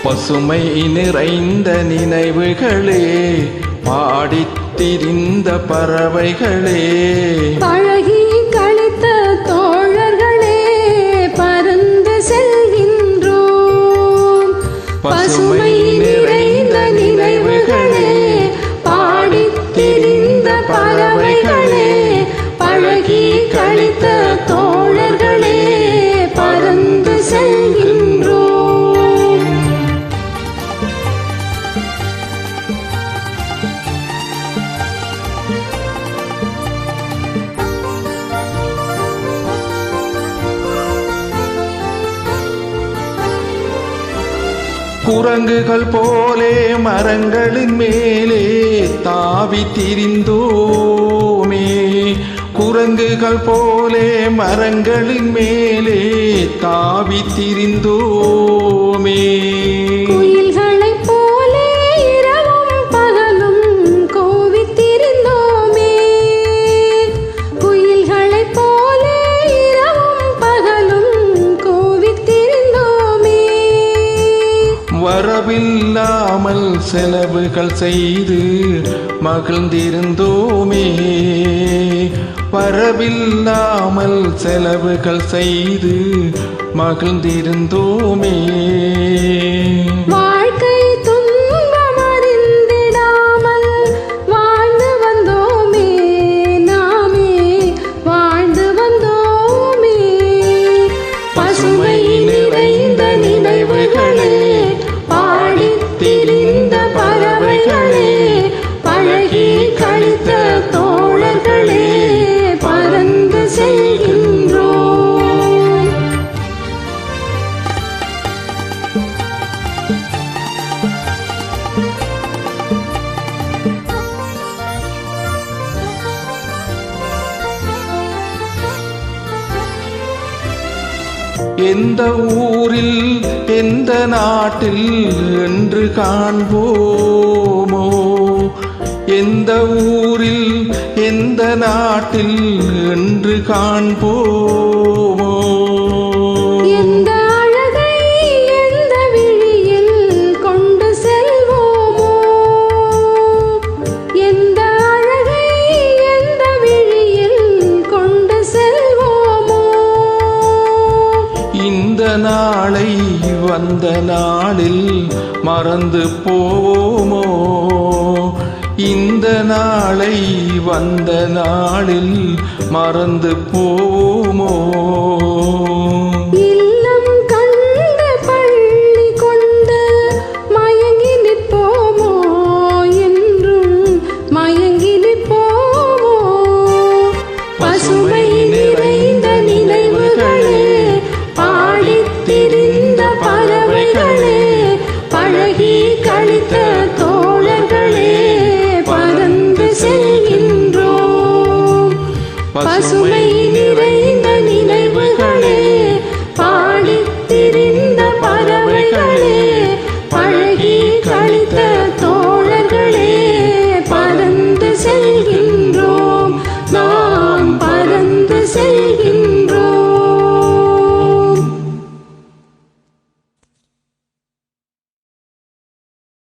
பசுமை நிறைந்த நினைவுகளே, பாடித் திரிந்த பறவைகளே, பழகி கழித்த தோழர்களே, பறந்து செல்கின்றோம். பசுமை நிறைந்த நினைவுகளே, பாடித் திரிந்த பறவைகளே, பழகி கழித்த தோழர்களே, பறந்து செல்கின்றோம். குரங்குகள் போலே மரங்களின் மேலே தாவி திரிந்தோமே, குரங்குகள் போலே மரங்களின் மேலே தாவி திரிந்தோமே. குயில்களைப் போலே இரவும் பகலும் கூவித் திரிந்தோமே, குயில்களைப் போலே இரவும் பகலும் கூவித் திரிந்தோமே. வரவில்லாமல் செலவுகள் செய்து மகிழ்ந்திருந்தோமே, வரவில்லாமல் செலவுகள் செய்து மகிழ்ந்திருந்தோமே. வாழ்க்கை துன்பம் அறிந்திடாமல் வாழ்ந்து வந்தோமே, நாமே வாழ்ந்து வந்தோமே. பசுமை நிறைந்த நினைவுகளே, பாடித் திரிந்த பறவைகளே, பழகி கழித்த தோழர்களே, பறந்து செல்கின்றோம். எந்த ஊரில் எந்த நாட்டில் என்று காண்போமோ, எந்த ஊரில் எந்த நாட்டில் என்று காண்போமோ. எந்த அழகை எந்த விழியில் கொண்டு செல்வோமோ, எந்த அழகை எந்த விழியில் கொண்டு செல்வோமோ. இந்த நாளை வந்த நாளில் மறந்து போவோமோ, இந்த நாளை வந்த நாளில் மறந்து போவோமோ. இல்லம் கண்டு பள்ளி கொண்டு மயங்கி நிற்போமோ, என்றும் மயங்கி நிற்போமோ. பசுமை நிறைந்த நினைவுகளே, பாடித் திரிந்த பறவைகளே, பழகி கழித்த